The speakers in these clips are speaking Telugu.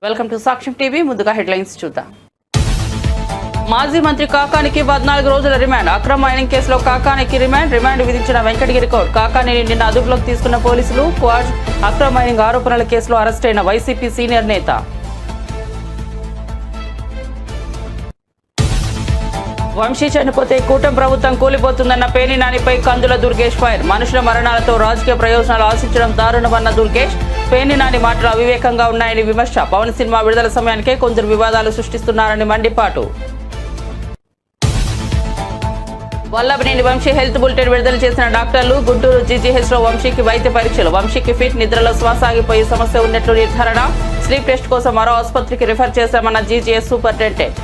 వెల్కమ్ టు సాక్ష్యం టీవీ. ముందుగా హెడ్లైన్స్ చూద్దాం. మాజీ మంత్రి కాకానికి 14 రోజుల రిమాండ్. అక్రమ మైనింగ్ కేసులో కాకానికి రిమాండ్ విధించిన వెంకటగిరి కోర్టు. కాకాని నిన్న అదుపులోకి తీసుకున్న పోలీసులు. క్వాడ్ అక్రమ మైనింగ్ ఆరోపణల కేసులో అరెస్ట్ అయిన వైసీపీ సీనియర్ నేత. వంశీ చనిపోతే కూటమి ప్రభుత్వం కూలిపోతుందన్న పేర్ని నానిపై కందుల దుర్గేష్ ఫైర్. మనుషుల మరణాలతో రాజకీయ ప్రయోజనాలు ఆశించడం దారుణమన్న దుర్గేష్. పేర్ని నాని మాటలు అవివేకంగా ఉన్నాయని విమర్శ. పవన్ సినిమా విడుదల సమయానికే కొందరు వివాదాలు సృష్టిస్తున్నారని మండిపాటు. వల్లభనేని వంశీ హెల్త్ బులెటిన్ విడుదల చేసిన డాక్టర్లు. గుంటూరు జీజీహెచ్లో వంశీకి వైద్య పరీక్షలు. వంశీకి ఫిట్, నిద్రలో శ్వాస ఆగిపోయే సమస్య ఉన్నట్లు నిర్ధారణ. స్లీప్ టెస్ట్ కోసం మరో ఆసుపత్రికి రిఫర్ చేశామన్న జీజీహెచ్ సూపరింటెండెంట్.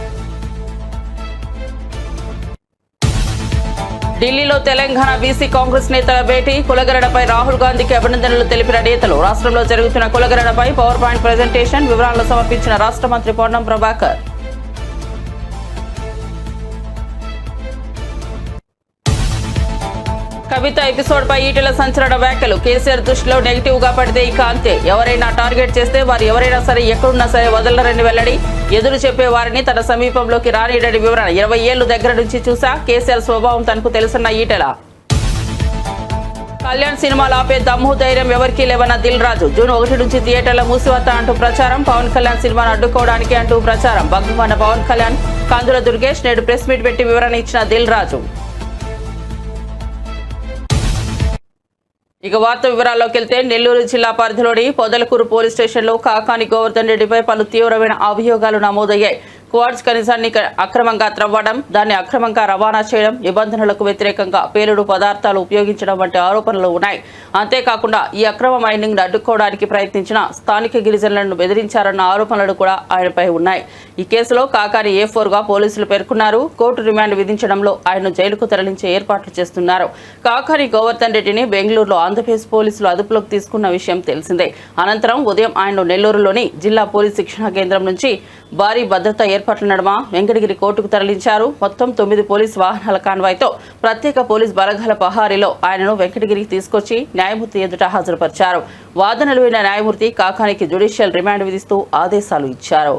ఢిల్లీలో తెలంగాణ బీసీ కాంగ్రెస్ నేతల భేటీ. కులగరడపై రాహుల్ గాంధీకి అభినందనలు తెలిపిన నేతలు. రాష్ట్రంలో జరుగుతున్న కులగరడపై పవర్ పాయింట్ ప్రెజెంటేషన్ వివరాలను సమర్పించిన రాష్ట్ర మంత్రి పొన్నం ప్రభాకర్. కవిత ఎపిసోడ్ పై ఈటెల సంచలన వ్యాఖ్యలు. కేసీఆర్ దృష్టిలో నెగిటివ్ గా పడితే ఇక అంతే. ఎవరైనా టార్గెట్ చేస్తే వారు ఎవరైనా సరే ఎక్కడున్నా సరే వదలరని వెల్లడి. ఎదురు చెప్పే వారిని తన సమీపంలోకి రానియడని వివరణ. 20 ఏళ్లు దగ్గర నుంచి చూసా కేసీఆర్ స్వభావం తనకు తెలుసన్న ఈటెల. కళ్యాణ్ సినిమాలు ఆపే దమ్ము ధైర్యం ఎవరికీ లేవన్న దిల్ రాజు. జూన్ 1 నుంచి థియేటర్ల మూసివత్తా అంటూ ప్రచారం. పవన్ కళ్యాణ్ సినిమాను అడ్డుకోవడానికి అంటూ ప్రచారం. భగ్గుమన్న పవన్ కళ్యాణ్. కందుల దుర్గేష్ నేడు ప్రెస్ మీట్ పెట్టి వివరణ ఇచ్చిన దిల్ రాజు. ఇక వార్త వివరాల్లోకి వెళ్తే, నెల్లూరు జిల్లా పరిధిలోని పొదలకూరు పోలీస్ స్టేషన్లో కాకాని గోవర్ధన్ రెడ్డిపై పలు తీవ్రమైన అభియోగాలు నమోదయ్యాయి. క్వార్ట్జ్ ఖనిజాన్ని అక్రమంగా త్రవ్వడం, దాన్ని అక్రమంగా రవాణా చేయడం, నిబంధనలకు వ్యతిరేకంగా పేలుడు పదార్థాలు ఉపయోగించడం వంటి ఆరోపణలు ఉన్నాయి. అంతేకాకుండా ఈ అక్రమ మైనింగ్ అడ్డుకోవడానికి ప్రయత్నించిన స్థానిక గిరిజనులను బెదిరించారన్న ఆరోపణలు కూడా ఆయనపై ఉన్నాయి. ఈ కేసులో కాకాని A4గా పోలీసులు పేర్కొన్నారు. కోర్టు రిమాండ్ విధించడంలో ఆయన్ను జైలుకు తరలించే ఏర్పాట్లు చేస్తున్నారు. కాకాని గోవర్ధన్ రెడ్డిని బెంగళూరులో ఆంధ్రప్రదేశ్ పోలీసులు అదుపులోకి తీసుకున్న విషయం తెలిసిందే. అనంతరం ఉదయం ఆయన్ను నెల్లూరులోని జిల్లా పోలీస్ శిక్షణా కేంద్రం నుంచి భారీ భద్రతా ఏర్పాట్ల నడుమ వెంకటగిరి కోర్టుకు తరలించారు. మొత్తం 9 పోలీసు వాహనాల కాన్వాయ్తో ప్రత్యేక పోలీస్ బలగాల పహారీలో ఆయనను వెంకటగిరికి తీసుకొచ్చి న్యాయమూర్తి ఎదుట హాజరుపరిచారు. వాదనలు విన్న న్యాయమూర్తి కాకానికి జ్యుడిషియల్ రిమాండ్ విధిస్తూ ఆదేశాలు ఇచ్చారు.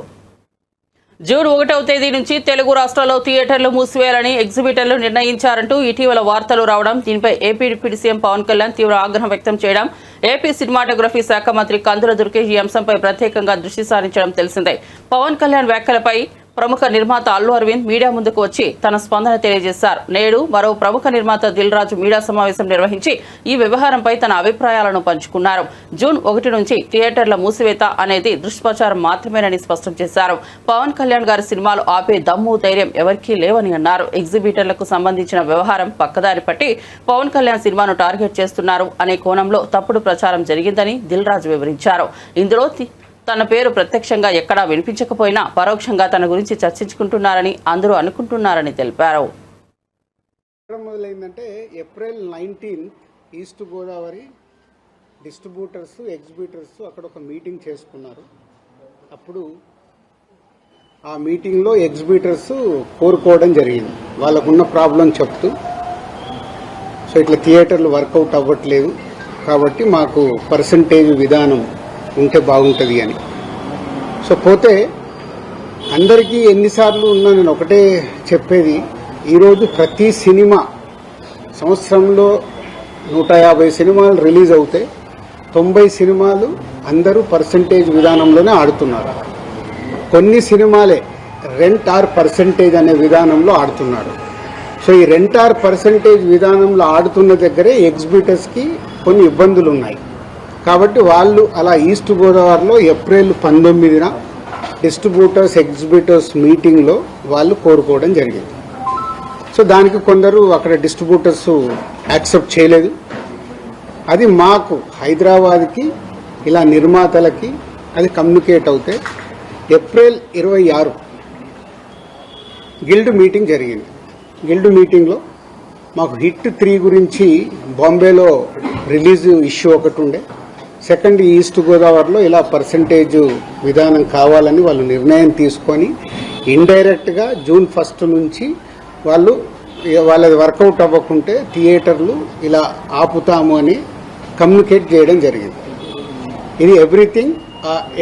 జూన్ 1వ తేదీ నుంచి తెలుగు రాష్ట్రాల్లో థియేటర్లు మూసివేయాలని ఎగ్జిబిటర్లు నిర్ణయించారంటూ ఇటీవల వార్తలు రావడం, దీనిపై AP deputy CM Pawan Kalyan తీవ్ర ఆగ్రహం వ్యక్తం చేయడం, ఏపీ సినిమాటోగ్రఫీ శాఖ మంత్రి కందుల దుర్గేష్ ఈ అంశంపై ప్రత్యేకంగా దృష్టి సారించడం తెలిసిందే. పవన్ కళ్యాణ్ వ్యాఖ్యలపై ప్రముఖ నిర్మాత అల్లు అరవింద్ మీడియా ముందుకు వచ్చి తన స్పందన తెలియజేశారు. నేడు మరో ప్రముఖ నిర్మాత దిల్ రాజు మీడియా సమావేశం నిర్వహించి ఈ వ్యవహారంపై తన అభిప్రాయాలను పంచుకున్నారు. జూన్ 1 నుంచి థియేటర్ల మూసివేత అనేది దుష్ప్రచారం మాత్రమేనని స్పష్టం చేశారు. పవన్ కళ్యాణ్ గారి సినిమాలు ఆపే దమ్ము ధైర్యం ఎవరికీ లేవని అన్నారు. ఎగ్జిబిటర్లకు సంబంధించిన వ్యవహారం పక్కదారి పట్టి పవన్ కళ్యాణ్ సినిమాను టార్గెట్ చేస్తున్నారు అనే కోణంలో తప్పుడు ప్రచారం జరిగిందని దిల్ రాజు వివరించారు. ఇందులో తన పేరు ప్రత్యక్షంగా ఎక్కడా వినిపించకపోయినా పరోక్షంగా తన గురించి చర్చించుకుంటున్నారని అందరూ అనుకుంటున్నారని తెలిపారు. మొదలైందంటే April 19 east Godavari distributors exhibitors అక్కడ ఒక మీటింగ్ చేసుకున్నారు. అప్పుడు ఆ మీటింగ్లో ఎగ్జిబిటర్స్ కోరుకోవడం జరిగింది. వాళ్ళకున్న ప్రాబ్లం చెప్తూ, సో ఇట్లా థియేటర్లు వర్కౌట్ అవ్వట్లేదు కాబట్టి మాకు పర్సంటేజ్ విధానం ఉంటే బాగుంటుంది అని. సో పోతే అందరికీ ఎన్నిసార్లు ఉన్నా నేను ఒకటే చెప్పేది, ఈరోజు ప్రతి సినిమా సంవత్సరంలో 150 సినిమాలు రిలీజ్ అవుతే 90 సినిమాలు అందరూ పర్సంటేజ్ విధానంలోనే ఆడుతున్నారు. కొన్ని సినిమాలే రెంట్ ఆర్ పర్సంటేజ్ అనే విధానంలో ఆడుతున్నారు. సో ఈ రెంట్ ఆర్ పర్సంటేజ్ విధానంలో ఆడుతున్న దగ్గరే ఎగ్జిబిటర్స్కి కొన్ని ఇబ్బందులు ఉన్నాయి. కాబట్టి వాళ్ళు అలా ఈస్ట్ గోదావరిలో ఏప్రిల్ 19న డిస్ట్రిబ్యూటర్స్ ఎగ్జిబిటర్స్ మీటింగ్లో వాళ్ళు కోరుకోవడం జరిగింది. సో దానికి కొందరు అక్కడ డిస్ట్రిబ్యూటర్స్ యాక్సెప్ట్ చేయలేదు. అది మాకు హైదరాబాద్కి ఇలా నిర్మాతలకి అది కమ్యూనికేట్ అవుతే ఏప్రిల్ 26 గిల్డ్ మీటింగ్ జరిగింది. గిల్డ్ మీటింగ్లో మాకు హిట్ 3 గురించి బాంబేలో రిలీజ్ ఇష్యూ ఒకటి ఉండే, సెకండ్ ఈస్ట్ గోదావరిలో ఇలా పర్సంటేజ్ విధానం కావాలని వాళ్ళు నిర్ణయం తీసుకొని ఇండైరెక్ట్గా జూన్ 1 నుంచి వాళ్ళది వర్కౌట్ అవ్వకుంటే థియేటర్లు ఇలా ఆపుతాము అని కమ్యూనికేట్ చేయడం జరిగింది. ఇది ఎవ్రీథింగ్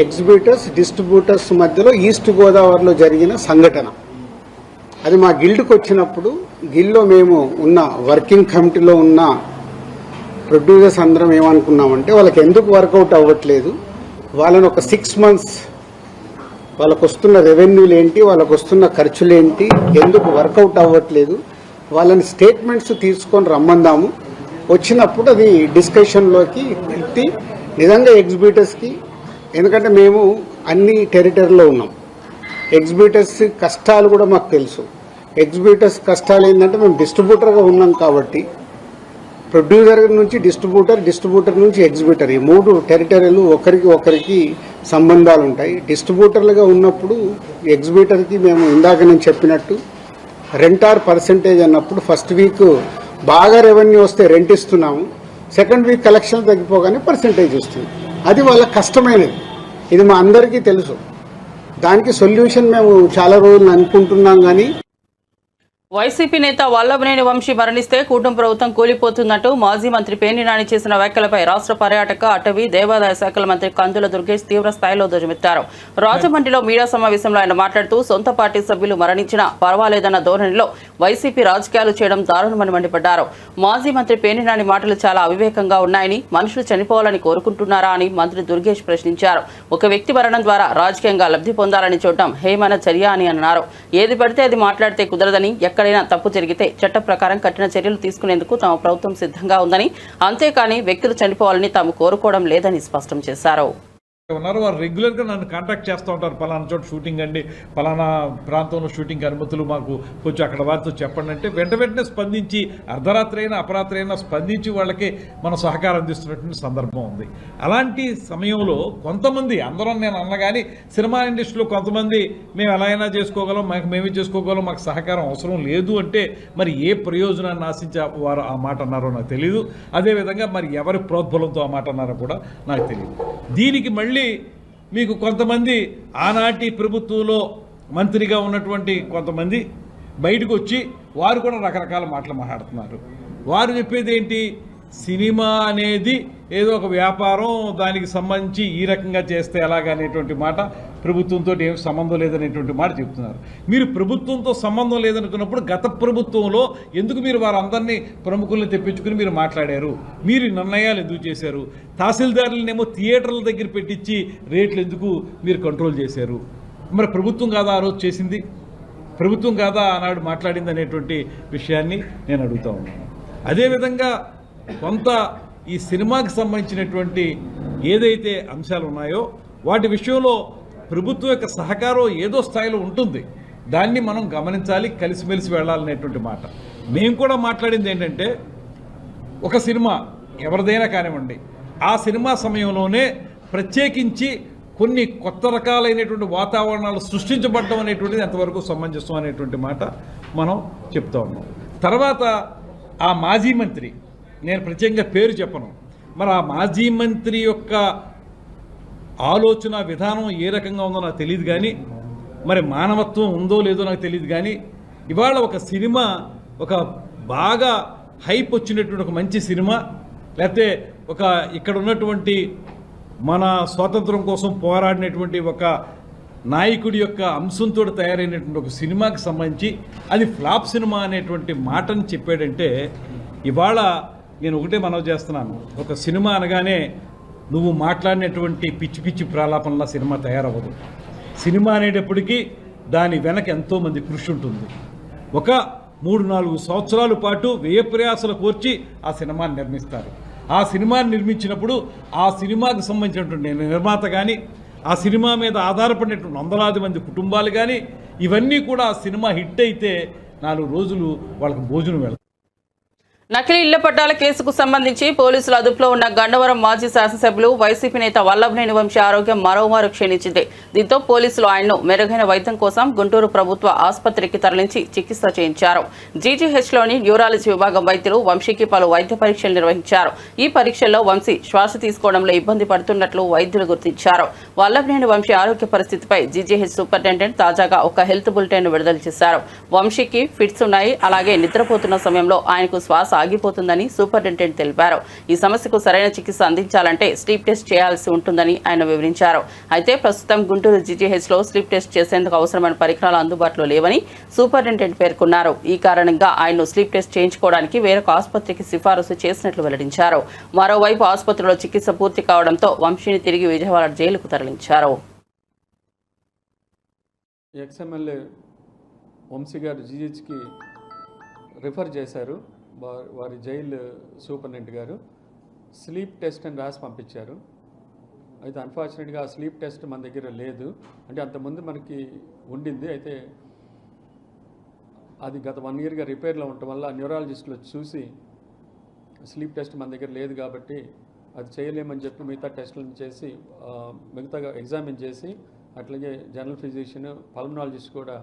ఎగ్జిబిటర్స్ డిస్ట్రిబ్యూటర్స్ మధ్యలో ఈస్ట్ గోదావరిలో జరిగిన సంఘటన. అది మా గిల్డ్కి వచ్చినప్పుడు గిల్డ్లో మేము ఉన్న వర్కింగ్ కమిటీలో ఉన్న ప్రొడ్యూసర్స్ అందరం ఏమనుకున్నామంటే వాళ్ళకి ఎందుకు వర్కౌట్ అవ్వట్లేదు, వాళ్ళని ఒక 6 months వాళ్ళకు వస్తున్న రెవెన్యూలు ఏంటి, వాళ్ళకు వస్తున్న ఖర్చులు ఏంటి, ఎందుకు వర్కౌట్ అవ్వట్లేదు, వాళ్ళని స్టేట్మెంట్స్ తీసుకొని రమ్మందాము. వచ్చినప్పుడు అది డిస్కషన్లోకి పెట్టి నిజంగా ఎగ్జిబిటర్స్కి, ఎందుకంటే మేము అన్ని టెరిటరీలో ఉన్నాం, ఎగ్జిబిటర్స్ కష్టాలు కూడా మాకు తెలుసు. ఎగ్జిబిటర్స్ కష్టాలు ఏంటంటే మేము డిస్ట్రిబ్యూటర్గా ఉన్నాం కాబట్టి ప్రొడ్యూసర్ నుంచి డిస్ట్రిబ్యూటర్ నుంచి ఎగ్జిబిటర్, ఈ 3 టెరిటరీలు ఒకరికి సంబంధాలు ఉంటాయి. డిస్ట్రిబ్యూటర్లుగా ఉన్నప్పుడు ఎగ్జిబిటర్కి మేము ఇందాక నేను చెప్పినట్టు రెంటార్ పర్సెంటేజ్ అన్నప్పుడు ఫస్ట్ వీక్ బాగా రెవెన్యూ వస్తే రెంట్ ఇస్తున్నాము, సెకండ్ వీక్ కలెక్షన్ తగ్గిపోగానే పర్సెంటేజ్ వస్తుంది. అది వాళ్ళ కష్టమైనది, ఇది మా అందరికీ తెలుసు. దానికి సొల్యూషన్ మేము చాలా రోజులు అనుకుంటున్నాం. కానీ వైసీపీ నేత వల్లభనేని వంశీ మరణిస్తే కూటమి ప్రభుత్వం కూలిపోతున్నట్టు మాజీ మంత్రి పేర్ని నాని చేసిన వ్యాఖ్యలపై రాష్ట్ర పర్యాటక, అటవీ, దేవాదాయ శాఖల మంత్రి కందుల దుర్గేష్ తీవ్ర స్థాయిలో ధ్వజమెత్తారు. రాజమండ్రిలో మీడియా సమావేశంలో ఆయన మాట్లాడుతూ సొంత పార్టీ సభ్యులు మరణించినా పర్వాలేదన్న ధోరణిలో వైసీపీ రాజకీయాలు చేయడం దారుణమని మండిపడ్డారు. మాజీ మంత్రి పేర్ని నాని మాటలు చాలా అవివేకంగా ఉన్నాయని, మనుషులు చనిపోవాలని కోరుకుంటున్నారా అని మంత్రి దుర్గేష్ ప్రశ్నించారు. ఒక వ్యక్తి మరణం ద్వారా రాజకీయంగా లబ్ధి పొందాలని చూడటం హేయమైన చర్య అని అన్నారు. ఏది పడితే అది మాట్లాడితే కుదరదని, ఎక్కడైనా తప్పు జరిగితే చట్ట ప్రకారం కఠిన చర్యలు తీసుకునేందుకు తమ ప్రభుత్వం సిద్ధంగా ఉందని, అంతేకాని వ్యక్తులు చనిపోవాలని తాము కోరుకోవడం లేదని స్పష్టం చేశారు. ఉన్నారు వారు రెగ్యులర్గా నన్ను కాంటాక్ట్ చేస్తూ ఉంటారు. పలానా చోట షూటింగ్ అండి, పలానా ప్రాంతంలో షూటింగ్ అనుమతులు మాకు కొంచెం అక్కడ వారితో చెప్పండి అంటే వెంటనే స్పందించి అర్ధరాత్రి అయినా అపరాత్రి అయినా స్పందించి వాళ్ళకి మనం సహకారం అందిస్తున్నటువంటి సందర్భం ఉంది. అలాంటి సమయంలో కొంతమంది, అందరం నేను అన్నగాని సినిమా ఇండస్ట్రీలో కొంతమంది మేము ఎలా అయినా చేసుకోగలం, మేమే చేసుకోగలం, మాకు సహకారం అవసరం లేదు అంటే మరి ఏ ప్రయోజనాన్ని ఆశించి వారు ఆ మాట అన్నారో నాకు తెలియదు. అదేవిధంగా మరి ఎవరి ప్రోద్బలంతో ఆ మాట అన్నారో కూడా నాకు తెలియదు. దీనికి మళ్ళీ మీకు కొంతమంది ఆనాటి ప్రభుత్వంలో మంత్రిగా ఉన్నటువంటి కొంతమంది బయటకు వచ్చి వారు కూడా రకరకాల మాటలు మాట్లాడుతున్నారు. వారు చెప్పేది ఏంటి, సినిమా అనేది ఏదో ఒక వ్యాపారం, దానికి సంబంధించి ఈ రకంగా చేస్తే ఎలాగనేటువంటి మాట, ప్రభుత్వంతో ఏం సంబంధం లేదనేటువంటి మాట చెప్తున్నారు. మీరు ప్రభుత్వంతో సంబంధం లేదనుకున్నప్పుడు గత ప్రభుత్వంలో ఎందుకు మీరు వారందరినీ ప్రముఖుల్ని తెప్పించుకుని మీరు మాట్లాడారు, మీరు నిర్ణయాలు ఎందుకు చేశారు, తహసీల్దారులనేమో థియేటర్ల దగ్గర పెట్టించి రేట్లు ఎందుకు మీరు కంట్రోల్ చేశారు? మరి ప్రభుత్వం కాదా ఆ రోజు చేసింది, ప్రభుత్వం కాదా ఆనాడు మాట్లాడింది అనేటువంటి విషయాన్ని నేను అడుగుతా ఉన్నాను. అదేవిధంగా కొంత ఈ సినిమాకి సంబంధించినటువంటి ఏదైతే అంశాలు ఉన్నాయో వాటి విషయంలో ప్రభుత్వం యొక్క సహకారం ఏదో స్థాయిలో ఉంటుంది, దాన్ని మనం గమనించాలి, కలిసిమెలిసి వెళ్ళాలనేటువంటి మాట. మేము కూడా మాట్లాడింది ఏంటంటే, ఒక సినిమా ఎవరిదైనా కానివ్వండి, ఆ సినిమా సమయంలోనే ప్రత్యేకించి కొన్ని కొత్త రకాలైనటువంటి వాతావరణాలు సృష్టించబడడం అనేటువంటిది ఎంతవరకు సమంజసం అనేటువంటి మాట మనం చెప్తా ఉన్నాం. తర్వాత ఆ మాజీ మంత్రి, నేను ప్రత్యేకంగా పేరు చెప్పను, మరి ఆ మాజీ మంత్రి యొక్క ఆలోచన విధానం ఏ రకంగా ఉందో నాకు తెలియదు, కానీ మరి మానవత్వం ఉందో లేదో నాకు తెలియదు. కానీ ఇవాళ ఒక సినిమా, ఒక బాగా హైప్ వచ్చినటువంటి ఒక మంచి సినిమా, లేకపోతే ఒక ఇక్కడ ఉన్నటువంటి మన స్వాతంత్రం కోసం పోరాడినటువంటి ఒక నాయకుడి యొక్క అంశంతో తయారైనటువంటి ఒక సినిమాకి సంబంధించి అది ఫ్లాప్ సినిమా అనేటువంటి మాటని చెప్పాడంటే, ఇవాళ నేను ఒకటే మనవి చేస్తున్నాను, ఒక సినిమా అనగానే నువ్వు మాట్లాడినటువంటి పిచ్చి పిచ్చి ప్రాలాపనలా సినిమా తయారవ్వదు. సినిమా అనేటప్పటికీ దాని వెనక ఎంతోమంది కృషి ఉంటుంది. ఒక 3-4 సంవత్సరాల పాటు వ్యయ ప్రయాసాలు కోర్చి ఆ సినిమాని నిర్మిస్తారు. ఆ సినిమాని నిర్మించినప్పుడు ఆ సినిమాకి సంబంధించినటువంటి నిర్మాత కానీ, ఆ సినిమా మీద ఆధారపడినటువంటి వందలాది మంది కుటుంబాలు కానీ, ఇవన్నీ కూడా ఆ సినిమా హిట్ అయితే 4 రోజులు వాళ్ళకి భోజనం వెళ్తారు. నకిలీ ఇళ్ల పట్టాల కేసుకు సంబంధించి పోలీసుల అదుపులో ఉన్న గన్నవరం మాజీ శాసనసభ్యులు వైసీపీ నేత వల్లభనేని వంశీ ఆరోగ్యం మరోమారు క్షీణించింది. దీంతో పోలీసులు ఆయన్ను మెరుగైన వైద్యం కోసం గుంటూరు ప్రభుత్వ ఆసుపత్రికి తరలించి చికిత్స చేయించారు. జీజీహెచ్లోని న్యూరాలజీ విభాగం వైద్యులు వంశీకి పలు వైద్య పరీక్షలు నిర్వహించారు. ఈ పరీక్షల్లో వంశీ శ్వాస తీసుకోవడంలో ఇబ్బంది పడుతున్నట్లు వైద్యులు గుర్తించారు. వల్లభనేని వంశీ ఆరోగ్య పరిస్థితిపై జీజీహెచ్ సూపరింటెండెంట్ తాజాగా ఒక హెల్త్ బులెటిన్ విడుదల చేశారు. వంశీకి ఫిట్స్ ఉన్నాయి, అలాగే నిద్రపోతున్న సమయంలో ఆయనకు శ్వాస ఆగిపోతుందని సూపరింటెండెంట్ తెలిపారు. ఈ సమస్యకు సరైన చికిత్స అందించాలంటే స్లీప్ టెస్ట్ చేయాల్సి ఉంటుందని ఆయన వివరించారు. అయితే ప్రస్తుతం గుంటూరు జీజీహెచ్లో స్లీప్ టెస్ట్ చేసేందుకు అవసరమైన పరికరాలు అందుబాటులో లేవని సూపరింటెండెంట్ పేర్కొన్నారు. ఈ కారణంగా ఆయన్ను స్లీప్ టెస్ట్ చేయించుకోవడానికి వేరొక ఆసుపత్రికి సిఫారసు చేసినట్లు వెల్లడించారు. మరోవైపు ఆసుపత్రిలో చికిత్స పూర్తి కావడంతో వంశీని తిరిగి విజయవాడ జైలుకు తరలించారు. ఎక్స్ఎమ్మెల్యే వంశీ గారు జీహెచ్కి రిఫర్ చేశారు. వారి జైలు సూపరింటెండెంట్ గారు స్లీప్ టెస్ట్ అని రాసి పంపించారు. అయితే అన్ఫార్చునేట్గా ఆ స్లీప్ టెస్ట్ మన దగ్గర లేదు. అంటే అంతకుముందు మనకి ఉండింది. అయితే అది గత 1 yearగా రిపేర్లో ఉండటం వల్ల న్యూరాలజిస్టులు చూసి స్లీప్ టెస్ట్ మన దగ్గర లేదు కాబట్టి అది చేయలేమని చెప్పి మిగతా టెస్టులను చేసి మిగతాగా ఎగ్జామిన్ చేసి అట్లాగే జనరల్ ఫిజిషియన్ పల్మనాలజిస్ట్ కూడా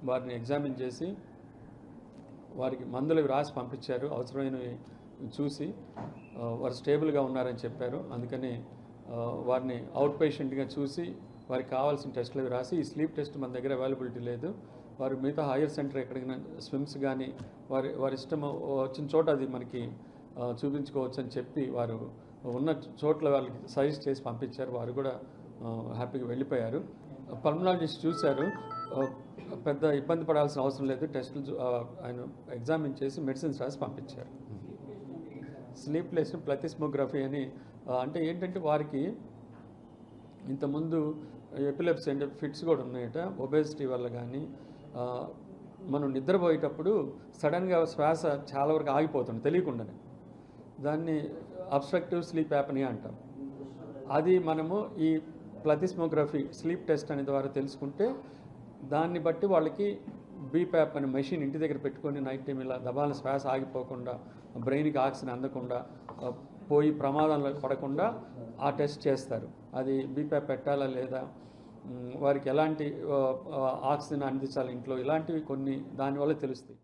వారిని ఎగ్జామిన్ చేసి వారికి మందులు రాసి పంపించారు. అవసరమైనవి చూసి వారు స్టేబుల్గా ఉన్నారని చెప్పారు. అందుకని వారిని అవుట్ పేషెంట్గా చూసి వారికి కావాల్సిన టెస్టులు రాసి ఈ స్లీప్ టెస్ట్ మన దగ్గర అవైలబిలిటీ లేదు. వారు మిగతా హైయర్ సెంటర్ ఎక్కడికైనా స్విమ్స్ కానీ వారి ఇష్టం వచ్చిన చోట అది మనకి చూపించుకోవచ్చు అని చెప్పి వారు ఉన్న చోట్ల వాళ్ళకి సజెస్ట్ చేసి పంపించారు. వారు కూడా హ్యాపీగా వెళ్ళిపోయారు. పల్మనాలజిస్ట్ చూశారు. పెద్ద ఇబ్బంది పడాల్సిన అవసరం లేదు. టెస్టులు ఆయన ఎగ్జామిన్ చేసి మెడిసిన్స్ రాసి పంపించారు. స్లీప్ లెస్ ప్లతిస్మోగ్రఫీ అని అంటే ఏంటంటే వారికి ఇంతకుముందు ఎపిలెప్సీ అంటే ఫిట్స్ కూడా ఉన్నాయట. ఒబేసిటీ వల్ల కానీ మనం నిద్రపోయేటప్పుడు సడన్గా శ్వాస చాలా వరకు ఆగిపోతుంది తెలియకుండానే. దాన్ని అబ్స్ట్రక్టివ్ స్లీప్ యాప్నియా అంటాం. అది మనము ఈ ప్లతిస్మోగ్రఫీ స్లీప్ టెస్ట్ అనే ద్వారా తెలుసుకుంటే దాన్ని బట్టి వాళ్ళకి బీప్యాప్ అనే మెషిన్ ఇంటి దగ్గర పెట్టుకొని నైట్ టైం ఇలా దబాలను శ్వాస ఆగిపోకుండా బ్రెయిన్కి ఆక్సిజన్ అందకుండా పోయి ప్రమాదంలో పడకుండా ఆ టెస్ట్ చేస్తారు. అది బీప్యాప్ పెట్టాలా లేదా, వారికి ఎలాంటి ఆక్సిజన్ అందించాలి ఇంట్లో, ఇలాంటివి కొన్ని దానివల్ల తెలుస్తాయి.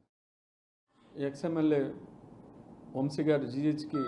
ఎక్స్ఎమ్మెల్యే వంశీ గారు జీహెచ్కి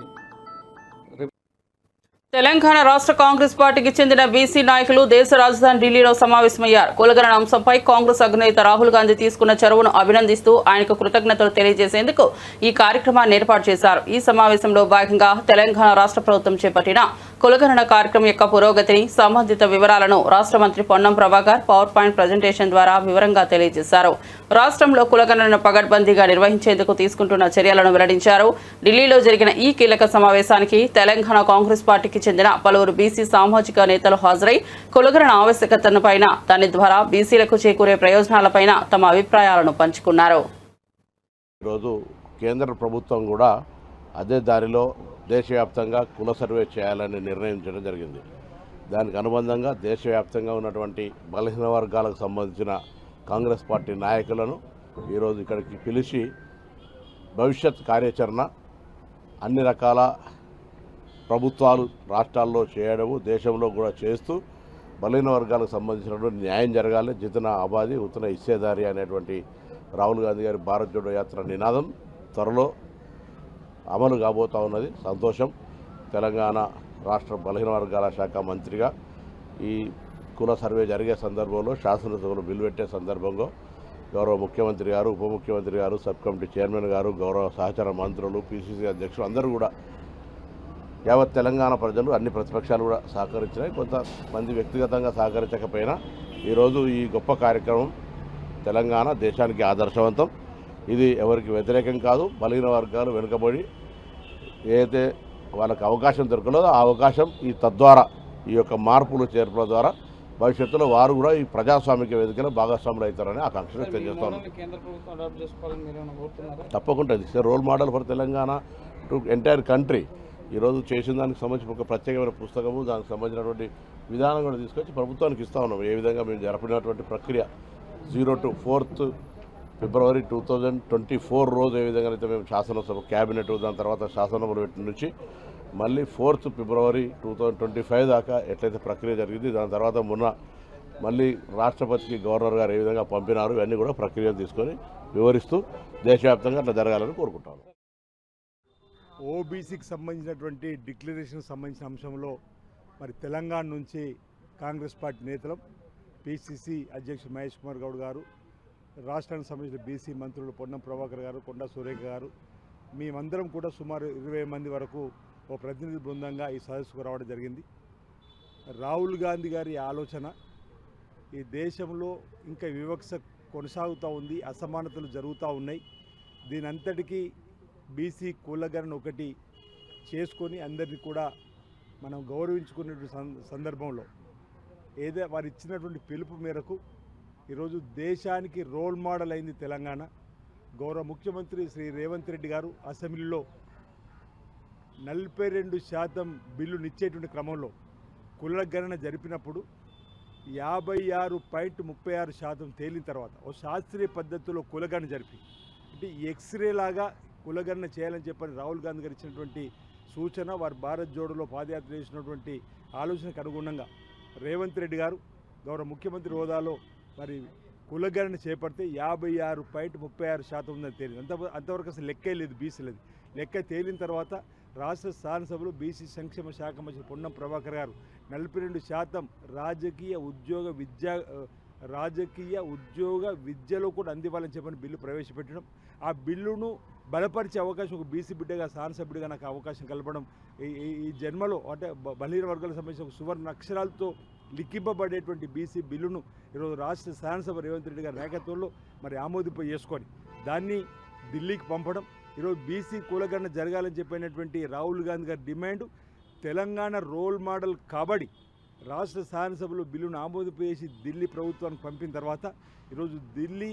తెలంగాణ రాష్ట్ర కాంగ్రెస్ పార్టీకి చెందిన బీసీ నాయకులు దేశ రాజధాని ఢిల్లీలో సమావేశమయ్యారు. కులగణన అంశంపై కాంగ్రెస్ అగ్రనేత రాహుల్ గాంధీ తీసుకున్న చొరవను అభినందిస్తూ ఆయనకు కృతజ్ఞతలు తెలియజేసేందుకు ఈ కార్యక్రమాన్ని ఏర్పాటు చేశారు. ఈ సమావేశంలో భాగంగా తెలంగాణ రాష్ట్ర ప్రభుత్వం చేపట్టిన కులగణన కార్యక్రమం యొక్క పురోగతిని, సంబంధిత వివరాలను రాష్ట్ర మంత్రి Ponnam Prabhakar power point presentation ద్వారా వివరంగా తెలియజేశారు. రాష్ట్రంలో కులగణన పగడ్బందీగా నిర్వహించేందుకు తీసుకుంటున్న చర్యలను వెల్లడించారు. ఢిల్లీలో జరిగిన ఈ కీలక సమావేశానికి తెలంగాణ కాంగ్రెస్ పార్టీకి చెందిన పలువురు బీసీ సామాజిక నేతలు హాజరై కులగణన ఆవశ్యకతపైన, దాని ద్వారా బీసీలకు చేకూరే ప్రయోజనాలపైన తమ అభిప్రాయాలను పంచుకున్నారు. ఈరోజు కేంద్ర ప్రభుత్వం కూడా అదే దారిలో దేశవ్యాప్తంగా కుల సర్వే చేయాలని నిర్ణయించడం జరిగింది. దానికి అనుబంధంగా దేశవ్యాప్తంగా ఉన్నటువంటి బలహీన వర్గాలకు సంబంధించిన కాంగ్రెస్ పార్టీ నాయకులను ఈరోజు ఇక్కడికి పిలిచి భవిష్యత్ కార్యాచరణ అన్ని రకాల ప్రభుత్వాలు రాష్ట్రాల్లో చేయడము, దేశంలో కూడా చేస్తూ బలహీన వర్గాలకు సంబంధించినటువంటి న్యాయం జరగాలి, జితన ఆబాది ఉతన ఇచ్చేదారి అనేటువంటి రాహుల్ గాంధీ గారి భారత్ జోడో యాత్ర నినాదం త్వరలో అమలు కాబోతూ ఉన్నది. సంతోషం. తెలంగాణ రాష్ట్ర బలహీన వర్గాల శాఖ మంత్రిగా ఈ కుల సర్వే జరిగే సందర్భంలో శాసనసభలో బిల్లు పెట్టే సందర్భంగా గౌరవ ముఖ్యమంత్రి గారు, ఉప ముఖ్యమంత్రి గారు, సబ్ కమిటీ చైర్మన్ గారు, గౌరవ సహచర మంత్రులు, పిసిసి అధ్యక్షులు అందరూ కూడా యావత్ తెలంగాణ ప్రజలు, అన్ని ప్రతిపక్షాలు కూడా సహకరించినాయి. కొంతమంది వ్యక్తిగతంగా సహకరించకపోయినా ఈరోజు ఈ గొప్ప కార్యక్రమం తెలంగాణ దేశానికి ఆదర్శవంతం. ఇది ఎవరికి వ్యతిరేకం కాదు. బలహీన వర్గాలు వెనుకబడి ఏదైతే వాళ్ళకి అవకాశం దొరకలేదో ఆ అవకాశం ఈ తద్వారా ఈ యొక్క మార్పులు చేర్పుల ద్వారా భవిష్యత్తులో వారు కూడా ఈ ప్రజాస్వామిక వేదికలో భాగస్వాములు అవుతారని ఆకాంక్షలు తెలియజేస్తాను. తప్పకుండా ఇది role model for Telangana to entire country. ఈరోజు చేసిన దానికి సంబంధించిన ఒక ప్రత్యేకమైన పుస్తకము, దానికి సంబంధించినటువంటి విధానం కూడా తీసుకొచ్చి ప్రభుత్వానికి ఇస్తూ ఉన్నాం. ఏ విధంగా మేము జరిపినటువంటి ప్రక్రియ 0 to 4th February 2024 రోజు ఏ విధంగా అయితే మేము శాసనసభ క్యాబినెట్, దాని తర్వాత శాసనసభలు పెట్టిన నుంచి మళ్ళీ 4th February 2025 దాకా ఎట్లయితే ప్రక్రియ జరిగింది, దాని తర్వాత మొన్న మళ్ళీ రాష్ట్రపతికి గవర్నర్ గారు ఏ విధంగా పంపినారు, ఇవన్నీ కూడా ప్రక్రియను తీసుకొని వివరిస్తూ దేశవ్యాప్తంగా అట్లా జరగాలని కోరుకుంటాను. ఓబీసీకి సంబంధించినటువంటి డిక్లరేషన్ సంబంధించిన అంశంలో మరి తెలంగాణ నుంచి కాంగ్రెస్ పార్టీ నేతలు, పిసిసి అధ్యక్షుడు మహేష్ కుమార్ గౌడ్ గారు, రాష్ట్రానికి సంబంధించిన బీసీ మంత్రులు పొన్నం ప్రభాకర్ గారు, కొండా సురేఖ గారు, మేమందరం కూడా సుమారు 20 మంది వరకు ఓ ప్రతినిధి బృందంగా ఈ సదస్సుకు రావడం జరిగింది. రాహుల్ గాంధీ గారి ఆలోచన ఈ దేశంలో ఇంకా వివక్ష కొనసాగుతూ ఉంది, అసమానతలు జరుగుతూ ఉన్నాయి. దీనంతటికీ బీసీ కులగణన ఒకటి చేసుకొని అందరినీ కూడా మనం గౌరవించుకునే సందర్భంలో వారు ఇచ్చినటువంటి పిలుపు మేరకు ఈరోజు దేశానికి రోల్ మోడల్ అయింది తెలంగాణ. గౌరవ ముఖ్యమంత్రి శ్రీ రేవంత్ రెడ్డి గారు అసెంబ్లీలో 42% బిల్లునిచ్చేటువంటి క్రమంలో కులగణన జరిపినప్పుడు 56.36% తేలిన తర్వాత ఓ శాస్త్రీయ పద్ధతిలో కులగణన జరిపి అంటే ఎక్స్రే లాగా కులగణన చేయాలని చెప్పని రాహుల్ గాంధీ గారు ఇచ్చినటువంటి సూచన, వారు భారత్ జోడోలో పాదయాత్ర చేసినటువంటి ఆలోచనకు అనుగుణంగా రేవంత్ రెడ్డి గారు గౌరవ ముఖ్యమంత్రి హోదాలో మరి కులగణన చేపడితే 56.36% ఉందని తేలింది. అంతవరకు అసలు లెక్కే లేదు, బీసీలది లెక్క తేలిన తర్వాత రాష్ట్ర శాసనసభలో బీసీ సంక్షేమ శాఖ మంత్రి పొన్నం ప్రభాకర్ గారు 42% రాజకీయ ఉద్యోగ విద్యలో కూడా అందివ్వాలని చెప్పని బిల్లు ప్రవేశపెట్టడం, ఆ బిల్లును బలపరిచే అవకాశం ఒక బీసీ బిడ్డగా శాసనసభ్యుడిగా నాకు అవకాశం కలపడం ఈ జన్మలో అంటే బలహీన వర్గాలకు సంబంధించిన సువర్ణ అక్షరాలతో లిఖింపబడేటువంటి బీసీ బిల్లును ఈరోజు రాష్ట్ర శాసనసభ రేవంత్ రెడ్డి గారి నాయకత్వంలో మరి ఆమోదింప చేసుకొని దాన్ని ఢిల్లీకి పంపడం, ఈరోజు బీసీ కులగణన జరగాలని చెప్పినటువంటి రాహుల్ గాంధీ గారి డిమాండ్ తెలంగాణ రోల్ మోడల్ కాబట్టి రాష్ట్ర శాసనసభలో బిల్లును ఆమోదింపజేసి ఢిల్లీ ప్రభుత్వానికి పంపిన తర్వాత ఈరోజు ఢిల్లీ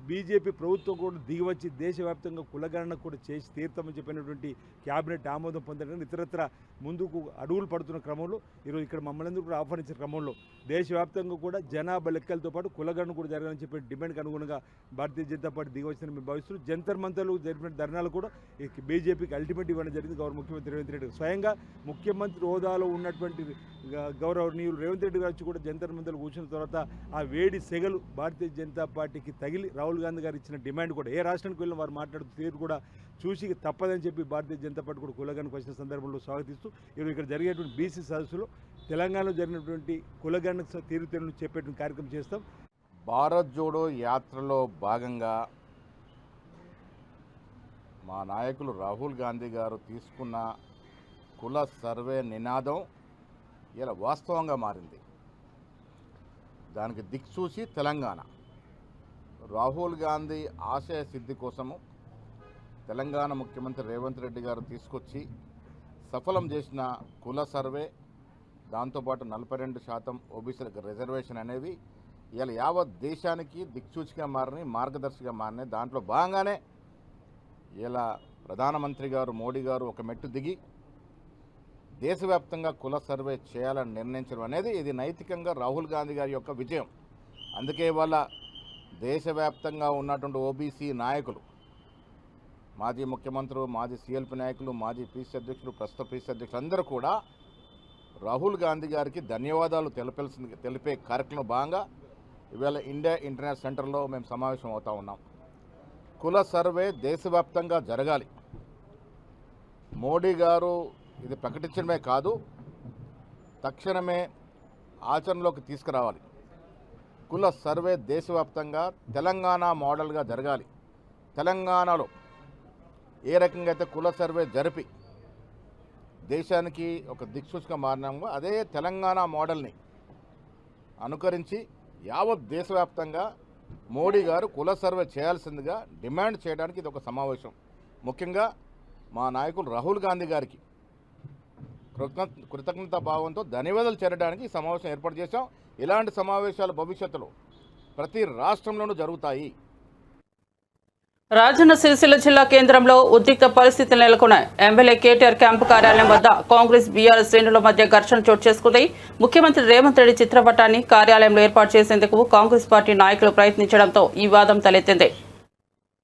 బీజేపీ ప్రభుత్వం కూడా దిగివచ్చి దేశవ్యాప్తంగా కులగణన కూడా చేసి తీర్థమని చెప్పినటువంటి క్యాబినెట్ ఆమోదం పొందడం ఇతరత్ర ముందుకు అడుగులు పడుతున్న క్రమంలో ఈరోజు ఇక్కడ మమ్మల్ని కూడా ఆహ్వానించిన క్రమంలో దేశవ్యాప్తంగా కూడా జనాభా లెక్కలతో పాటు కులగణన కూడా జరగాలని చెప్పి డిమాండ్కి అనుగుణంగా భారతీయ జనతా పార్టీ దిగివచ్చిన మేము భావిస్తూ జంతర్ మంతర్లు జరిపిన ధర్నాలు కూడా బీజేపీకి అల్టిమేట్ ఇవ్వడం జరిగింది. గౌరవ ముఖ్యమంత్రి రేవంత్ రెడ్డి స్వయంగా ముఖ్యమంత్రి హోదాలో ఉన్నటువంటి గౌరవనీయులు రేవంత్ రెడ్డి గారు వచ్చి కూడా జంతర్ మంతర్లు కూర్చున్న తర్వాత ఆ వేడి సెగలు భారతీయ జనతా పార్టీకి తగిలి రాహుల్ గాంధీ గారు ఇచ్చిన డిమాండ్ కూడా ఏ రాష్ట్రానికి వెళ్ళిన వారు మాట్లాడుతూ తీరు కూడా చూసి తప్పదని చెప్పి భారతీయ జనతా పార్టీ కూడా కులగణనకు వచ్చిన సందర్భంలో స్వాగతిస్తూ ఈరోజు ఇక్కడ జరిగేటువంటి బీసీ సదస్సులో తెలంగాణలో జరిగినటువంటి కులగణన తీరుతెన్నులు చెప్పేటువంటి కార్యక్రమం చేస్తాం. భారత్ జోడో యాత్రలో భాగంగా మా నాయకులు రాహుల్ గాంధీ గారు తీసుకున్న కుల సర్వే నినాదం ఇలా వాస్తవంగా మారింది. దానికి దిక్సూచి తెలంగాణ. రాహుల్ గాంధీ ఆశయ సిద్ధి కోసము తెలంగాణ ముఖ్యమంత్రి రేవంత్ రెడ్డి గారు తీసుకొచ్చి సఫలం చేసిన కుల సర్వే, దాంతోపాటు 42% ఓబీసీలకు రిజర్వేషన్ అనేవి ఇలా యావత్ దేశానికి దిక్సూచిగా మారినాయి, మార్గదర్శిగా మారినాయి. దాంట్లో భాగంగానే ఇలా ప్రధానమంత్రి గారు మోడీ గారు ఒక మెట్టు దిగి దేశవ్యాప్తంగా కుల సర్వే చేయాలని నిర్ణయించడం అనేది ఇది నైతికంగా రాహుల్ గాంధీ గారి యొక్క విజయం. అందుకే వాళ్ళ దేశవ్యాప్తంగా ఉన్నటువంటి ఓబీసీ నాయకులు, మాజీ ముఖ్యమంత్రులు, మాజీ సీఎల్పీ నాయకులు, మాజీ పీసీ అధ్యక్షులు, ప్రస్తుత పీసీ అధ్యక్షులు అందరూ కూడా రాహుల్ గాంధీ గారికి ధన్యవాదాలు తెలిపే కార్యక్రమం భాగంగా ఇవాళ ఇండియా ఇంటర్నేషనల్ సెంటర్లో మేము సమావేశం అవుతా ఉన్నాం. కుల సర్వే దేశవ్యాప్తంగా జరగాలి. మోడీ గారు ఇది ప్రకటించడమే కాదు, తక్షణమే ఆచరణలోకి తీసుకురావాలి. కుల సర్వే దేశవ్యాప్తంగా తెలంగాణ మోడల్గా జరగాలి. తెలంగాణలో ఏ రకంగా అయితే కుల సర్వే జరిపి దేశానికి ఒక దిక్సూచిగా మారినామో అదే తెలంగాణ మోడల్ని అనుకరించి యావత్ దేశవ్యాప్తంగా మోడీ గారు కుల సర్వే చేయాల్సిందిగా డిమాండ్ చేయడానికి ఇది ఒక సమావేశం. ముఖ్యంగా మా నాయకులు రాహుల్ గాంధీ గారికి కృతజ్ఞతా భావంతో ధన్యవాదాలు చేరడానికి ఈ సమావేశం ఏర్పాటు చేశాం. ఇలాంటి సమావేశాలు భవిష్యత్తులో ప్రతి రాష్ట్రంలోనూ జరుగుతాయి. రాజన్న సిరిసిల్ల జిల్లా కేంద్రంలో ఉద్రిక్త పరిస్థితులు నెలకొన్నాయి. ఎమ్మెల్యే కేటీఆర్ క్యాంపు కార్యాలయం వద్ద కాంగ్రెస్ బీఆర్ఎస్ శ్రేణుల మధ్య ఘర్షణ చోటు చేసుకుంది. ముఖ్యమంత్రి రేవంత్ రెడ్డి చిత్రపటాన్ని కార్యాలయంలో ఏర్పాటు చేసేందుకు కాంగ్రెస్ పార్టీ నాయకులు ప్రయత్నించడంతో ఈ వాదం తలెత్తింది.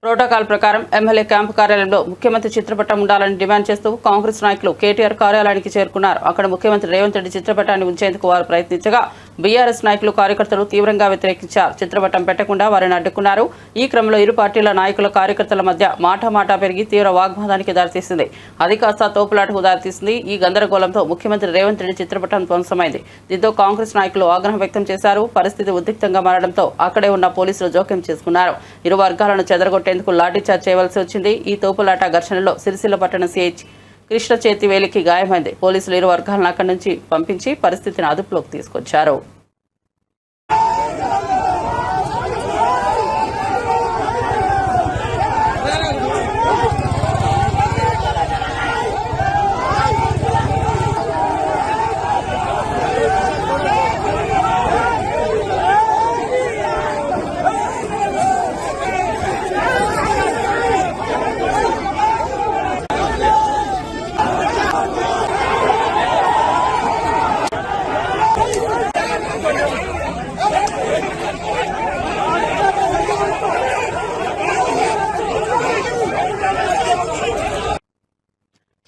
ప్రోటోకాల్ ప్రకారం ఎమ్మెల్యే క్యాంపు కార్యాలయంలో ముఖ్యమంత్రి చిత్రపటం ఉండాలని డిమాండ్ చేస్తూ కాంగ్రెస్ నాయకులు కేటీఆర్ కార్యాలయానికి చేరుకున్నారు. అక్కడ ముఖ్యమంత్రి రేవంత్ రెడ్డి చిత్రపటాన్ని ఉంచేందుకు వారు ప్రయత్నించగా బీఆర్ఎస్ నాయకులు కార్యకర్తలు తీవ్రంగా వ్యతిరేకించారు. చిత్రపటం పెట్టకుండా వారిని అడ్డుకున్నారు. ఈ క్రమంలో ఇరు పార్టీల నాయకుల కార్యకర్తల మధ్య మాటామాటా పెరిగి తీవ్ర వాగ్వాదానికి దారితీసింది. అది కాస్త తోపులాటకు దారితీసింది. ఈ గందరగోళంతో ముఖ్యమంత్రి రేవంత్ రెడ్డి చిత్రపటం ధ్వంసమైంది. దీంతో కాంగ్రెస్ నాయకులు ఆగ్రహం వ్యక్తం చేశారు. పరిస్థితి ఉద్రిక్తంగా మారడంతో అక్కడే ఉన్న పోలీసులు జోక్యం చేసుకున్నారు. ఇరు వర్గాలను చెదరగొట్టే పెట్టేందుకు లాఠీచార్జ్ చేయవలసి వచ్చింది. ఈ తోపులాట ఘర్షణలో సిరిసిల్ల పట్టణ సిహెచ్ కృష్ణ చేతివేలికి గాయమైంది. పోలీసులు ఇరు వర్గాలను అక్కడి నుంచి పంపించి పరిస్థితిని అదుపులోకి తీసుకొచ్చారు.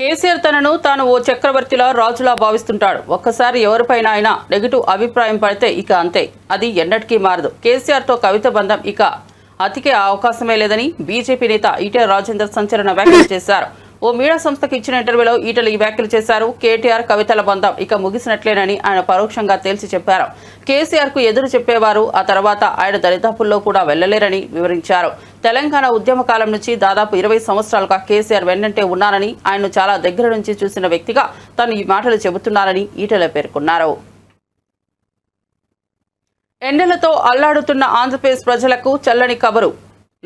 కేసీఆర్ తనను తాను ఓ చక్రవర్తిలా రాజులా భావిస్తుంటాడు. ఒక్కసారి ఎవరిపైన అయినా నెగిటివ్ అభిప్రాయం పడితే ఇక అంతే, అది ఎన్నటికీ మారదు. కేసీఆర్తో కవిత బంధం ఇక అతికే అవకాశమే లేదని బీజేపీ నేత ఈటెల రాజేందర్ సంచలన వ్యాఖ్యలు చేశారు. ఓ మీడియా సంస్థకు ఇచ్చిన ఇంటర్వ్యూలో ఈటెల ఈ వ్యాఖ్యలు చేశారు. కేటీఆర్ కవితల బంధం ఇక ముగిసినట్లేనని ఆయన పరోక్షంగా తేల్చి చెప్పారు. కేసీఆర్ కు ఎదురు చెప్పేవారు ఆ తర్వాత ఆయన దరిదాపుల్లో కూడా వెళ్లలేరని వివరించారు. తెలంగాణ ఉద్యమ కాలం నుంచి దాదాపు 20 సంవత్సరాలుగా కేసీఆర్ వెన్నంటే ఉన్నానని, ఆయన్ను చాలా దగ్గర నుంచి చూసిన వ్యక్తిగా తాను ఈ మాటలు చెబుతున్నానని ఈటెల పేర్కొన్నారు. ఎండలతో అల్లాడుతున్న ఆంధ్రప్రదేశ్ ప్రజలకు చల్లని కబరు.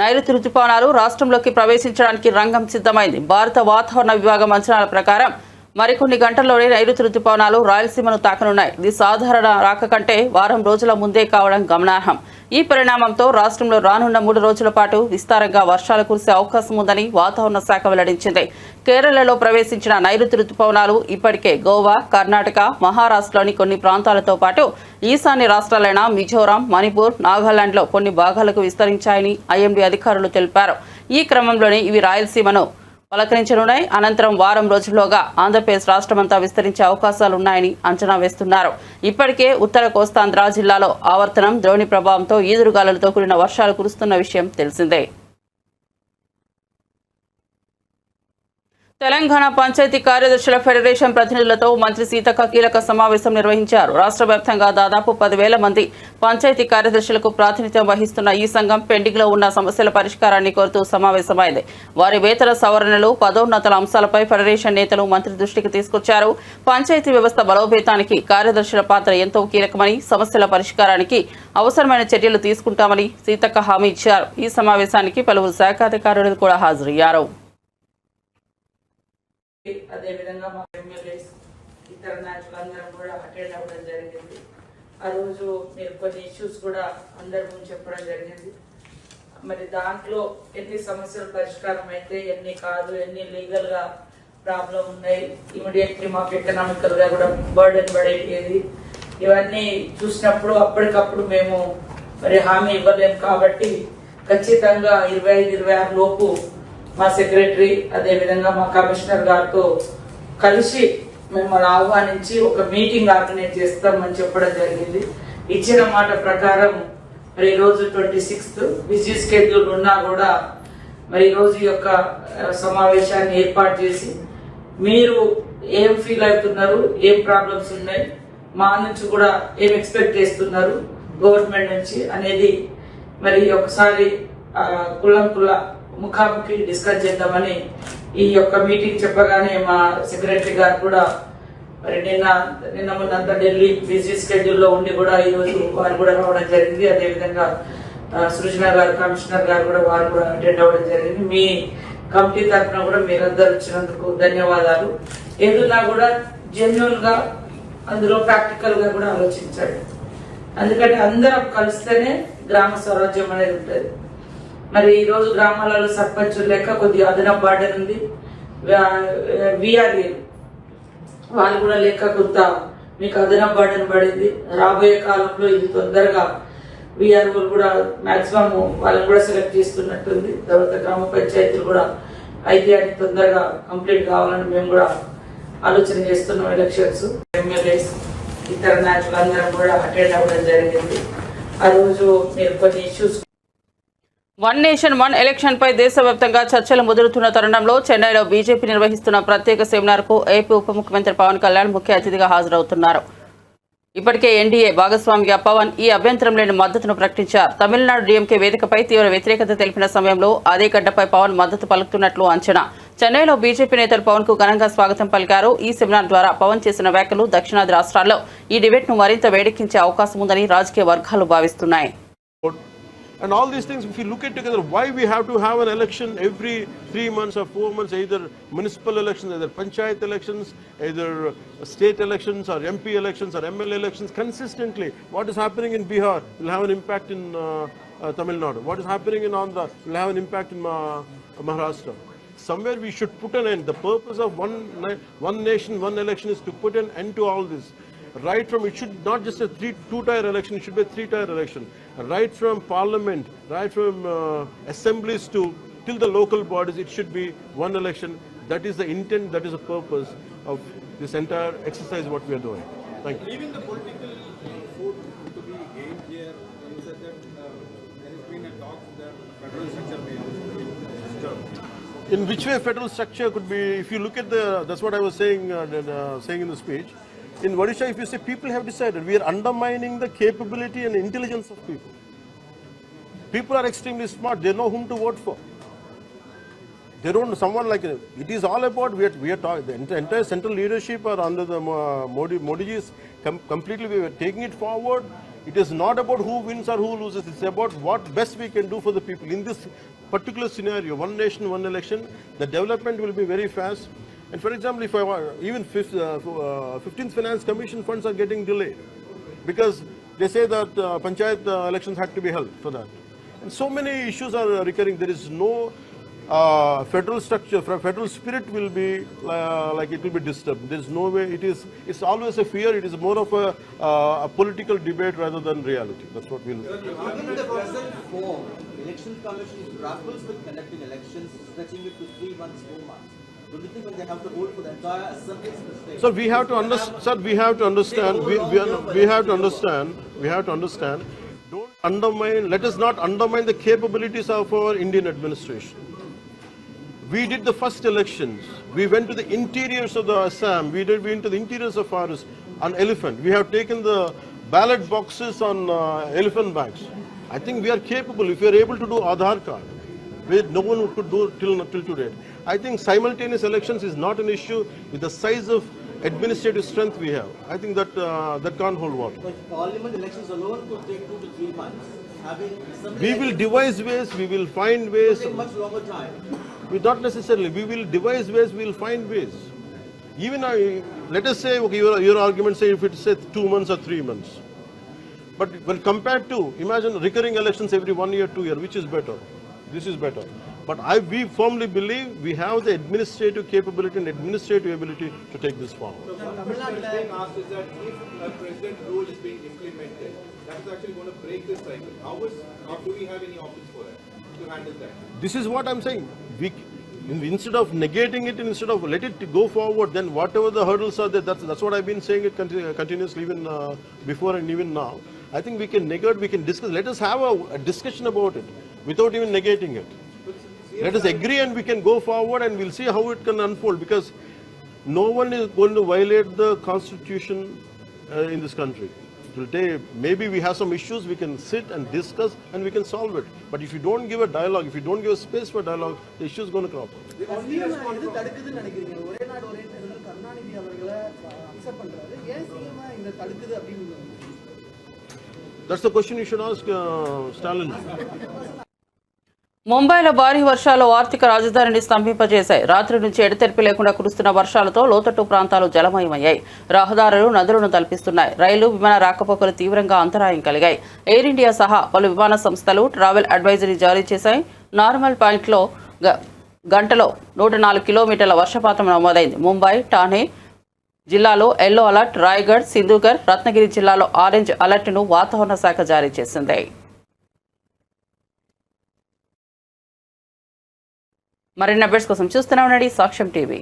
నైరుతి రుతుపవనాలు రాష్ట్రంలోకి ప్రవేశించడానికి రంగం సిద్ధమైంది. భారత వాతావరణ విభాగం అంచనాల ప్రకారం మరికొన్ని గంటల్లోనే నైరుతి రుతుపవనాలు రాయలసీమను తాకనున్నాయి. ఇది సాధారణ రాక కంటే వారం రోజుల ముందే కావడం గమనార్హం. ఈ పరిణామంతో రాష్ట్రంలో రానున్న 3 రోజుల పాటు విస్తారంగా వర్షాలు కురిసే అవకాశం ఉందని వాతావరణ శాఖ వెల్లడించింది. కేరళలో ప్రవేశించిన నైరుతి రుతుపవనాలు ఇప్పటికే గోవా, కర్ణాటక, మహారాష్ట్రలోని కొన్ని ప్రాంతాలతో పాటు ఈశాన్య రాష్ట్రాలైన మిజోరాం, మణిపూర్, నాగాలాండ్లో కొన్ని భాగాలకు విస్తరించాయని ఐఎండీ అధికారులు తెలిపారు. ఈ క్రమంలోనే ఇవి రాయలసీమను పలకరించనున్నాయి. అనంతరం వారం రోజుల్లోగా ఆంధ్రప్రదేశ్ రాష్ట్రమంతా విస్తరించే అవకాశాలున్నాయని అంచనా వేస్తున్నారు. ఇప్పటికే ఉత్తర కోస్తాంధ్ర జిల్లాలో ఆవర్తనం, ద్రోణి ప్రభావంతో ఈదురుగాలులతో కూడిన వర్షాలు కురుస్తున్న విషయం తెలిసిందే. తెలంగాణ పంచాయతీ కార్యదర్శుల ఫెడరేషన్ ప్రతినిధులతో మంత్రి సీతక్క కీలక సమావేశం నిర్వహించారు. రాష్ట్ర వ్యాప్తంగా దాదాపు 10,000 మంది పంచాయతీ కార్యదర్శులకు ప్రాతినిధ్యం వహిస్తున్న ఈ సంఘం పెండింగ్ లో ఉన్న సమస్యల పరిష్కారాన్ని కోరుతూ సమావేశమైంది. వారి వేతన సవరణలు, పదోన్నతుల అంశాలపై ఫెడరేషన్ నేతలు మంత్రి దృష్టికి తీసుకొచ్చారు. పంచాయతీ వ్యవస్థ బలోపేతానికి కార్యదర్శుల పాత్ర ఎంతో కీలకమని, సమస్యల పరిష్కారానికి అవసరమైన చర్యలు తీసుకుంటామని సీతక్క హామీ ఇచ్చారు. ఈ సమావేశానికి పలువురు శాఖాధికారులు కూడా హాజరయ్యారు. అదేవిధంగా మా ఎమ్మెల్యేస్ ఇతర నాయకులందరం కూడా అటెండ్ అవ్వడం జరిగింది. ఆ రోజు మీరు కొన్ని ఇష్యూస్ కూడా అందరి ముందు చెప్పడం జరిగింది. మరి దాంట్లో ఎన్ని సమస్యలు పరిష్కారం అయితే, ఎన్ని కాదు, ఎన్ని లీగల్ గా ప్రాబ్లం ఉన్నాయి, ఇమీడియట్లీ మాకు ఎకనామికల్ గా కూడా బర్డెన్ పడేది, ఇవన్నీ చూసినప్పుడు అప్పటికప్పుడు మేము మరి హామీ ఇవ్వలేము. కాబట్టి ఖచ్చితంగా 25-26 లోపు మా సెక్రటరీ అదేవిధంగా మా కమిషనర్ గారితో కలిసి మిమ్మల్ని ఆహ్వానించి ఒక మీటింగ్ ఆర్గనైజ్ చేస్తామని చెప్పడం జరిగింది. ఇచ్చిన మాట ప్రకారం మరి ఈరోజు 26th బిజీ స్కెడ్యూల్ ఉన్నా కూడా మరి ఈరోజు యొక్క సమావేశాన్ని ఏర్పాటు చేసి మీరు ఏం ఫీల్ అవుతున్నారు, ఏం ప్రాబ్లమ్స్ ఉన్నాయి, మా నుంచి కూడా ఏం ఎక్స్పెక్ట్ చేస్తున్నారు గవర్నమెంట్ నుంచి అనేది మరి ఒకసారి కుల ముఖాముఖి డిస్కస్ చేద్దామని ఈ యొక్క మీటింగ్ చెప్పగానే మా సెక్రటరీ గారు కూడా మరి నిన్న మొన్నంతా ఢిల్లీ బిజీ స్కెడ్యూల్లో ఉండి కూడా ఈరోజు వారు కూడా రావడం జరిగింది. అదేవిధంగా సృజన గారు, కమిషనర్ గారు కూడా వారు కూడా అటెండ్ అవ్వడం జరిగింది. మీ కమిటీ తరఫున కూడా మీరందరూ వచ్చినందుకు ధన్యవాదాలు. ఏదున్నా కూడా జెన్యున్ గా అందులో ప్రాక్టికల్ గా కూడా ఆలోచించాడు. ఎందుకంటే అందరం కలిస్తేనే గ్రామ స్వరాజ్యం అనేది ఉంటుంది. మరి ఈ రోజు గ్రామాలలో సర్పంచులు లెక్క కొద్దిగా అదనపు బార్డర్ ఉంది. విఆర్ఏ వాళ్ళు కూడా లెక్క కొంత మీకు అదనపు బార్డర్ పడింది. రాబోయే కాలంలో ఇది తొందరగా విఆర్ఓలు కూడా మాక్సిమం వాళ్ళని కూడా సెలెక్ట్ చేస్తున్నట్టుంది. తర్వాత గ్రామ పంచాయతీలు కూడా అయితే అది తొందరగా కంప్లీట్ కావాలని మేము కూడా ఆలోచన చేస్తున్నాం. ఎలక్షన్స్ ఎమ్మెల్యేస్ ఇతర నాయకులందరం కూడా అటెండ్ అవ్వడం జరిగింది. ఆ రోజు మీరు కొన్ని issues one nation one election పై దేశవ్యాప్తంగా చర్చలు ముదురుతున్న తరుణంలో చెన్నైలో బీజేపీ నిర్వహిస్తున్న ప్రత్యేక సెమినార్ కు ఏపీ ఉప ముఖ్యమంత్రి పవన్ కళ్యాణ్ ముఖ్య అతిథిగా హాజరవుతున్నారు. ఇప్పటికే ఎన్డీఏ భాగస్వామిగా పవన్ ఈ అభ్యంతరం లేని మద్దతును ప్రకటించారు. తమిళనాడు డీఎంకే వేదికపై తీవ్ర వ్యతిరేకత తెలిపిన సమయంలో అదే గడ్డపై పవన్ మద్దతు పలుకుతున్నట్లు అంచనా. చెన్నైలో బీజేపీ నేతలు పవన్ కు ఘనంగా స్వాగతం పలికారు. ఈ సెమినార్ ద్వారా పవన్ చేసిన వ్యాఖ్యలు దక్షిణాది రాష్ట్రాల్లో ఈ డిబేట్ ను మరింత వేడెక్కించే అవకాశం ఉందని రాజకీయ వర్గాలు భావిస్తున్నాయి. And all these things, if you look at together, why we have to have an election every 3 months or 4 months, either municipal elections, either panchayat elections, either state elections or MP elections or MLA elections consistently. What is happening in Bihar will have an impact in Tamil Nadu. What is happening in Andhra will have an impact in Maharashtra. Somewhere we should put an end. The purpose of one nation, one election is to put an end to all this. Right from, it should not just a two-tier election, it should be a three-tier election. Right from parliament, right from assemblies to till the local bodies, it should be one election. That is the intent, that is the purpose of this entire exercise what we are doing. Thank you. Leaving the political food to be gained here, you said that there has been a talk that federal structure may be disturbed. In which way federal structure could be, if you look at that's what I was saying in the speech. In Odisha, if you say people have decided, we are undermining the capability and intelligence of people. People are extremely smart. They know whom to vote for. They don't, someone like, it is all about, we are talking, the entire central leadership are under the Modi's completely, we are taking it forward. It is not about who wins or who loses. It's about what best we can do for the people. In this particular scenario, one nation, one election, the development will be very fast. And for example, if I even 15th Finance Commission funds are getting delayed because they say that panchayat elections had to be held for that. And so many issues are recurring. There is no federal structure, federal spirit will be like it will be disturbed. There is no way. It's always a fear. It is more of a political debate rather than reality. That's what we'll. Given the present form, Election Commission grapples with conducting elections, stretching it to 3 months, 4 months. Do you think when they have to hold for the entire assembly? Sir, we have to understand. Sir, we have to understand. We have to understand. We have to understand. Don't undermine. Let us not undermine the capabilities of our Indian administration. We did the first elections. We went to the interiors of the Assam. We went to the interiors of forest on elephant. We have taken the ballot boxes on elephant bags. I think we are capable. If we are able to do Aadhaar card, no one could do till today. I think simultaneous elections is not an issue with the size of administrative strength we have. I think that can't hold water. But parliament elections alone could take 2 to 3 months. We will devise ways. We will find ways. It will take much longer time. Not necessarily. We will devise ways. We will find ways. Even let us say, okay, your argument say if it's say 2 months or 3 months. But when compared to, imagine recurring elections every 1 year, 2 years, which is better? This is better. But we firmly believe we have the administrative capability and administrative ability to take this forward. So what is being asked is that if a president rule is being implemented, that is actually going to break this cycle. How do we have any options for that, to handle that? This is what I'm saying. Instead of negating it, instead of let it go forward, then whatever the hurdles are there, that's what I've been saying it continuously even before and even now. I think we can negate, we can discuss. Let us have a discussion about it without even negating it. Let us agree and we can go forward and we'll see how it can unfold, because no one is going to violate the constitution in this country. It will take, maybe we have some issues, we can sit and discuss and we can solve it. But if you don't give a dialogue, if you don't give a space for dialogue, the issue is going to crop up. That's the question you should ask Stalin. ముంబైలో భారీ వర్షాలు ఆర్థిక రాజధానిని స్తంభింపజేశాయి. రాత్రి నుంచి ఎడతెరిపి లేకుండా కురుస్తున్న వర్షాలతో లోతట్టు ప్రాంతాలు జలమయమయ్యాయి. రహదారులు నదులను తలపిస్తున్నాయి. రైలు విమాన రాకపోకలు తీవ్రంగా అంతరాయం కలిగాయి. ఎయిర్ ఇండియా సహా పలు విమాన సంస్థలు ట్రావెల్ అడ్వైజరీ జారీ చేశాయి. నార్మల్ పాయింట్లో గంటలో 104 కిలోమీటర్ల వర్షపాతం నమోదైంది. ముంబై, ఠానే జిల్లాలో ఎల్లో అలర్ట్, రాయ్గఢ్, సింధుగర్, రత్నగిరి జిల్లాలో ఆరెంజ్ అలర్ట్ను వాతావరణ శాఖ జారీ చేసింది. మరిన్ని అప్డేట్స్ కోసం చూస్తూనే ఉండండి సాక్ష్యం టీవీ.